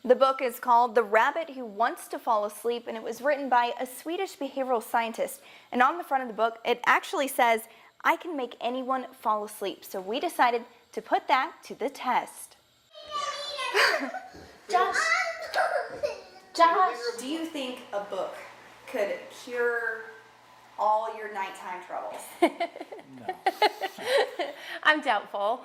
The book is called The Rabbit Who Wants to Fall Asleep, and it was written by a Swedish behavioral scientist. And on the front of the book, it actually says, "I can make anyone fall asleep." So we decided to put that to the test. Josh, do you think a book could cure all your nighttime troubles? No. I'm doubtful.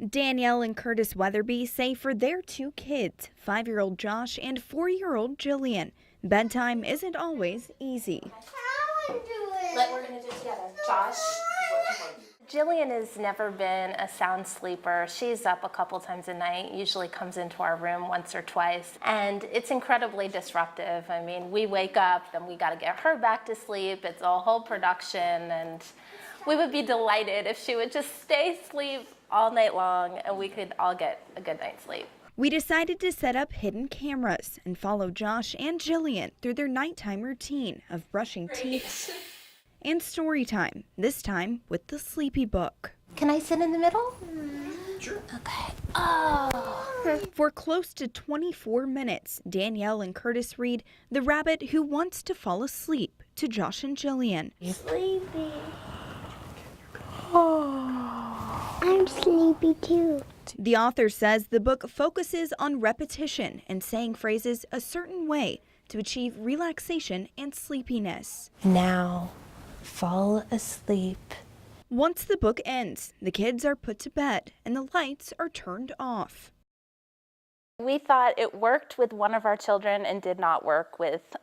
Danielle and Curtis Weatherby say for their two kids, 5-year-old Josh and 4-year-old Jillian, bedtime isn't always easy. We're gonna do it together. Josh. Jillian has never been a sound sleeper. She's up a couple times a night, usually comes into our room once or twice, and it's incredibly disruptive. I mean, we wake up, then we gotta get her back to sleep. It's a whole production, and we would be delighted if she would just stay asleep all night long and we could all get a good night's sleep. We decided to set up hidden cameras and follow Josh and Jillian through their nighttime routine of brushing teeth and story time, this time with the Sleepy Book. Can I sit in the middle? Sure. Okay. Oh. For close to 24 minutes, Danielle and Curtis read The Rabbit Who Wants to Fall Asleep to Josh and Jillian. Sleepy. Oh, I'm sleepy too. The author says the book focuses on repetition and saying phrases a certain way to achieve relaxation and sleepiness. Now, fall asleep. Once the book ends, the kids are put to bed and the lights are turned off. We thought it worked with one of our children and did not work with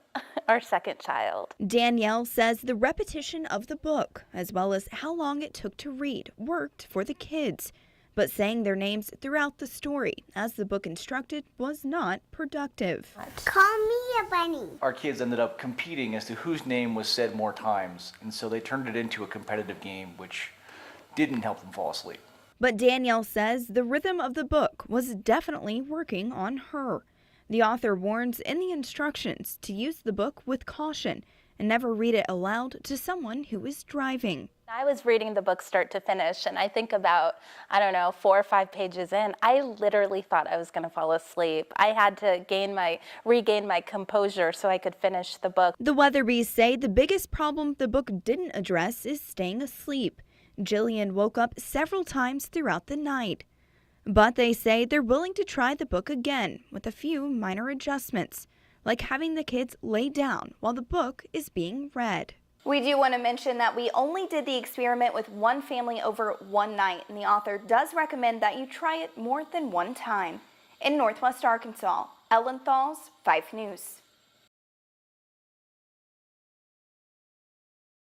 our second child. Danielle says the repetition of the book, as well as how long it took to read, worked for the kids. But saying their names throughout the story, as the book instructed, was not productive. Call me a bunny. Our kids ended up competing as to whose name was said more times, and so they turned it into a competitive game, which didn't help them fall asleep. But Danielle says the rhythm of the book was definitely working on her. The author warns in the instructions to use the book with caution and never read it aloud to someone who is driving. I was reading the book start to finish, and I think about, 4 or 5 pages in, I literally thought I was going to fall asleep. I had to regain my composure so I could finish the book. The Weatherbys say the biggest problem the book didn't address is staying asleep. Jillian woke up several times throughout the night. But they say they're willing to try the book again with a few minor adjustments, like having the kids lay down while the book is being read. We do want to mention that we only did the experiment with one family over one night, and the author does recommend that you try it more than one time. In Northwest Arkansas, Ellen Thalls, 5 News.